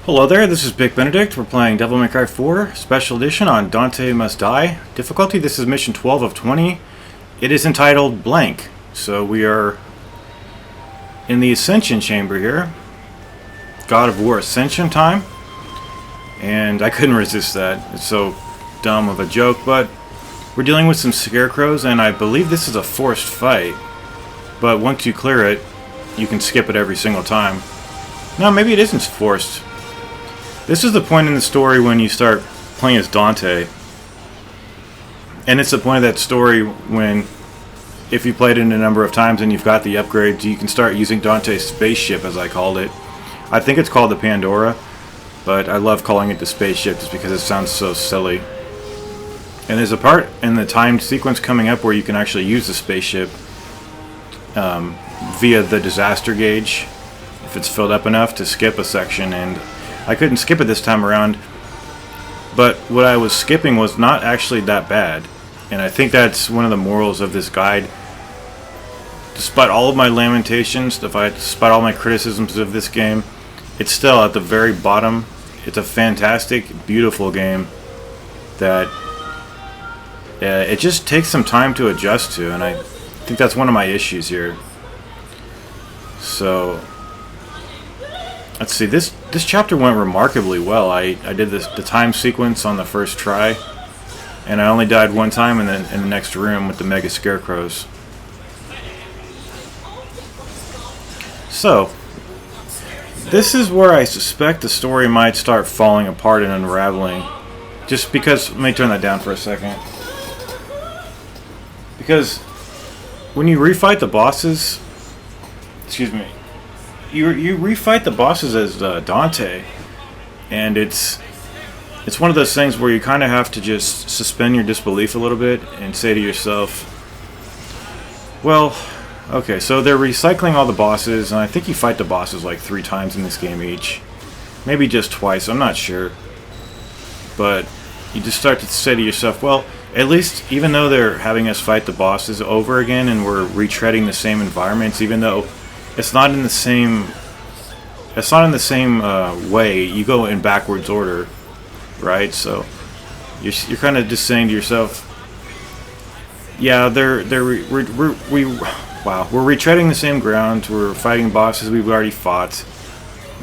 Hello there, this is Big Benedict. We're playing Devil May Cry 4 Special Edition on Dante Must Die. Difficulty, this is mission 12 of 20. It is entitled Blank. So we are in the Ascension Chamber here. God of War Ascension time. And I couldn't resist that. It's so dumb of a joke, but we're dealing with some scarecrows, and I believe this is a forced fight. But once you clear it, you can skip it every single time. No, maybe it isn't forced. This is the point in the story when you start playing as Dante. And it's the point of that story when, if you played it a number of times and you've got the upgrades, you can start using Dante's spaceship, as I called it. I think it's called the Pandora, but I love calling it the spaceship just because it sounds so silly. And there's a part in the timed sequence coming up where you can actually use the spaceship via the disaster gauge, if it's filled up enough, to skip a section, and I couldn't skip it this time around, but what I was skipping was not actually that bad, and I think that's one of the morals of this guide. Despite all of my lamentations, despite all my criticisms of this game, it's still at the very bottom. It's a fantastic, beautiful game that it just takes some time to adjust to, and I think that's one of my issues here. So let's see, this chapter went remarkably well. I did the time sequence on the first try, and I only died one time in the next room with the mega scarecrows. So this is where I suspect the story might start falling apart and unraveling. Just because, let me turn that down for a second. Because when you refight the bosses, excuse me, you refight the bosses as Dante, and it's one of those things where you kind of have to just suspend your disbelief a little bit and say to yourself, well, okay, so they're recycling all the bosses, and I think you fight the bosses like 3 times in this game each. Maybe just twice, I'm not sure. But you just start to say to yourself, well, at least even though they're having us fight the bosses over again and we're retreading the same environments, even though it's not in the same way, you go in backwards order, right? So you're kind of just saying to yourself, yeah, we're retreading the same ground. We're fighting bosses we've already fought,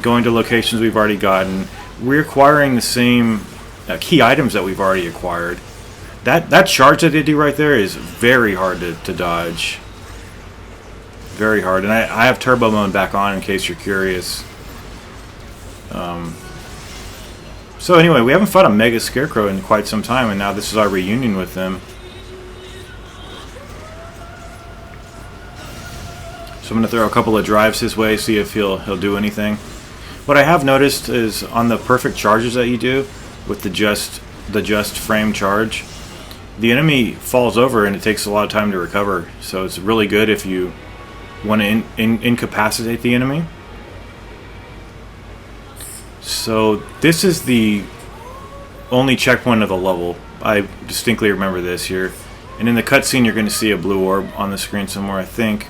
going to locations we've already gotten. We're acquiring the same key items that we've already acquired. That charge that they do right there is very hard to dodge. Very hard. And I have turbo mode back on in case you're curious. So anyway, we haven't fought a mega scarecrow in quite some time, and now this is our reunion with them. So I'm going to throw a couple of drives his way, see if he'll do anything. What I have noticed is on the perfect charges that you do with the just frame charge, the enemy falls over and it takes a lot of time to recover. So it's really good if you want to incapacitate the enemy. So this is the only checkpoint of the level. I distinctly remember this here. And in the cutscene you're going to see a blue orb on the screen somewhere, I think.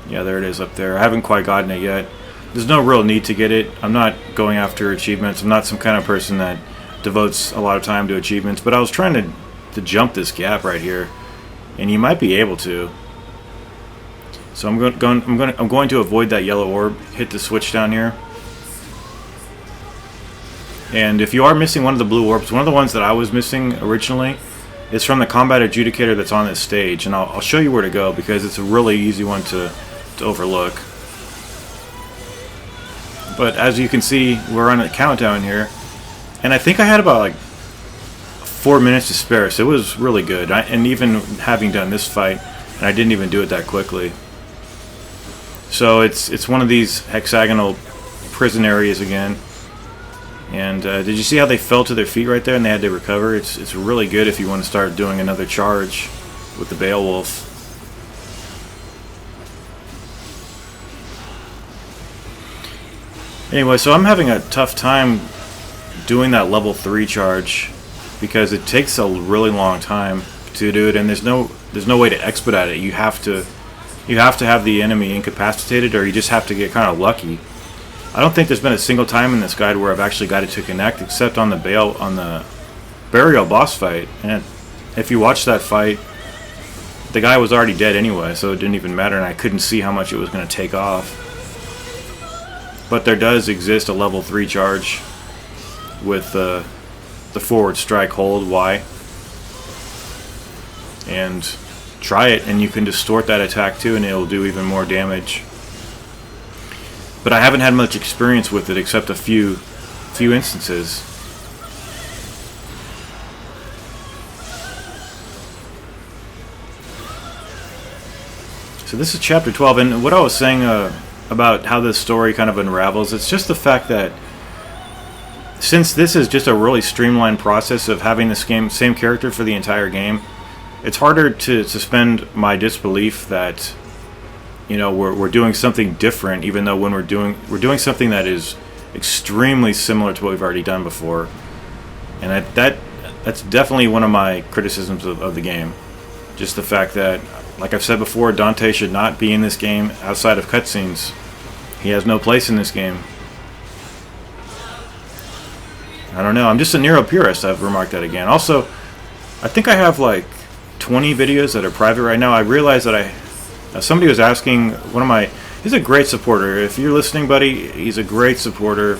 Yeah, there it is up there. I haven't quite gotten it yet. There's no real need to get it. I'm not going after achievements. I'm not some kind of person that devotes a lot of time to achievements. But I was trying to jump this gap right here, and you might be able to. So I'm going to avoid that yellow orb. Hit the switch down here. And if you are missing one of the blue orbs, one of the ones that I was missing originally is from the combat adjudicator that's on this stage, and I'll show you where to go because it's a really easy one to overlook. But as you can see, we're on a countdown here, and I think I had about like 4 minutes to spare, so it was really good. And even having done this fight, and I didn't even do it that quickly. So it's one of these hexagonal prison areas again. And did you see how they fell to their feet right there and they had to recover? It's really good if you want to start doing another charge with the Beowulf. Anyway, so I'm having a tough time doing that level 3 charge because it takes a really long time to do it, and there's no way to expedite it. You have to have the enemy incapacitated, or you just have to get kind of lucky. I don't think there's been a single time in this guide where I've actually got it to connect, except on the burial boss fight. And if you watch that fight, the guy was already dead anyway, so it didn't even matter, and I couldn't see how much it was going to take off. But there does exist a level 3 charge with the forward strike, hold Y, and try it, and you can distort that attack too, and it'll do even more damage. But I haven't had much experience with it except a few instances. So this is chapter 12, and what I was saying about how this story kind of unravels, it's just the fact that since this is just a really streamlined process of having this same character for the entire game, it's harder to suspend my disbelief that, you know, we're doing something different, even though when we're doing something that is extremely similar to what we've already done before. And that's definitely one of my criticisms of the game. Just the fact that, like I've said before, Dante should not be in this game outside of cutscenes. He has no place in this game. I don't know. I'm just a Nero purist. I've remarked that again. Also, I think I have like 20 videos that are private right now. I realized that somebody was asking he's a great supporter. If you're listening, buddy, he's a great supporter.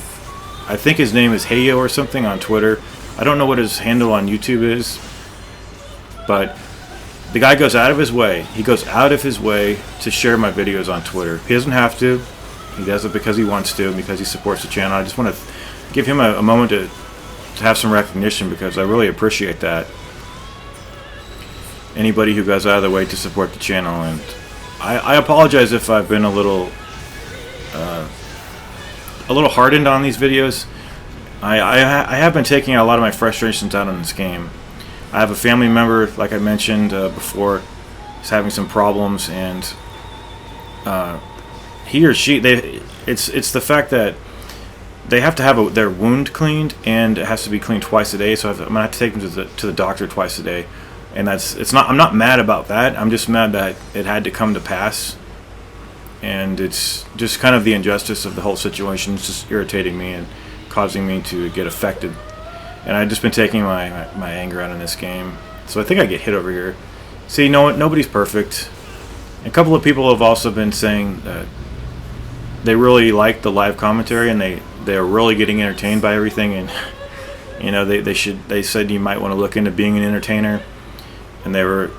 I think his name is Heyo or something on Twitter. I don't know what his handle on YouTube is, but the guy goes out of his way. He goes out of his way to share my videos on Twitter. He doesn't have to. He does it because he wants to, and because he supports the channel. I just want to give him a moment to have some recognition, because I really appreciate that. Anybody who goes out of the way to support the channel, and I apologize if I've been a little hardened on these videos. I have been taking a lot of my frustrations out on this game. I have a family member, like I mentioned before, is having some problems, and he or she, it's the fact that they have to have their wound cleaned, and it has to be cleaned twice a day. So I'm gonna have to take them to the doctor twice a day, and I'm not mad about that. I'm just mad that it had to come to pass, and it's just kind of the injustice of the whole situation. It's just irritating me and causing me to get affected. And I've just been taking my anger out on this game. So I think I get hit over here. See, nobody's perfect. A couple of people have also been saying that they really like the live commentary, and they're really getting entertained by everything. And you know, they said you might want to look into being an entertainer. And they were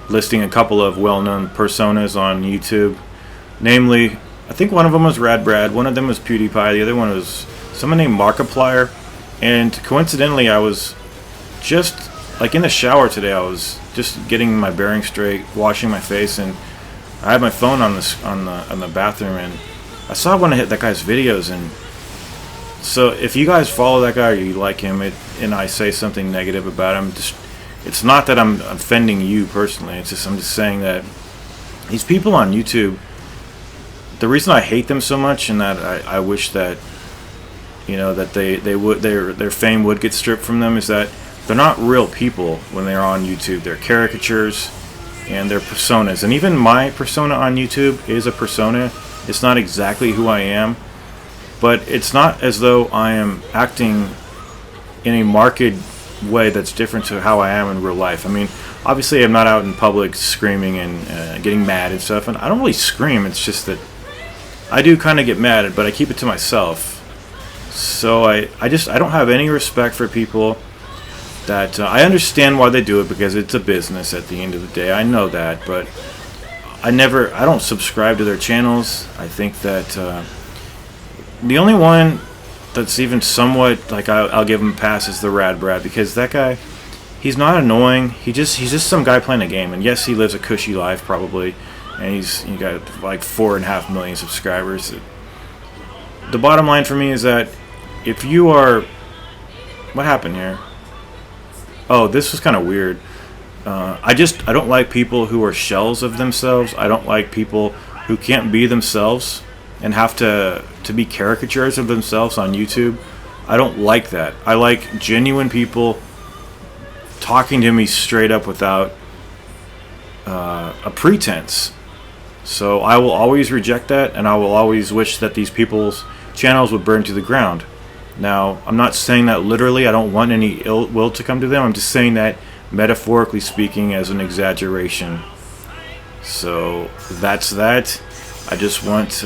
listing a couple of well-known personas on YouTube. Namely, I think one of them was Rad Brad, one of them was PewDiePie, the other one was someone named Markiplier. And coincidentally, I was just like in the shower today. I was just getting my bearings straight, washing my face, and I had my phone on the bathroom, and I saw one of that guy's videos. And so, if you guys follow that guy or you like him, and I say something negative about him, it's not that I'm offending you personally. I'm just saying that these people on YouTube, the reason I hate them so much, and that I wish that, you know, that their fame would get stripped from them, is that they're not real people when they're on YouTube. They're caricatures and they're personas. And even my persona on YouTube is a persona. It's not exactly who I am, but it's not as though I am acting in a marked way that's different to how I am in real life. I mean, obviously I'm not out in public screaming and getting mad and stuff, and I don't really scream. It's just that I do kind of get mad, but I keep it to myself. So I don't have any respect for people that I understand why they do it, because it's a business at the end of the day. I know that, but I don't subscribe to their channels. I think that the only one that's even somewhat like I'll give him a pass is the Rad Brad, because that guy, he's not annoying. He's just some guy playing a game, and yes, he lives a cushy life probably, and he got like 4.5 million subscribers. The bottom line for me is that if you are, what happened here? Oh, this was kind of weird. I don't like people who are shells of themselves. I don't like people who can't be themselves and have to be caricatures of themselves on YouTube. I don't like that. I like genuine people talking to me straight up without a pretense. So I will always reject that, and I will always wish that these people's channels would burn to the ground. Now, I'm not saying that literally. I don't want any ill will to come to them. I'm just saying that metaphorically speaking as an exaggeration. So that's that. I just want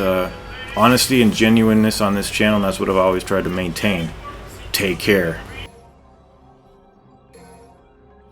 honesty and genuineness on this channel, and that's what I've always tried to maintain. Take care.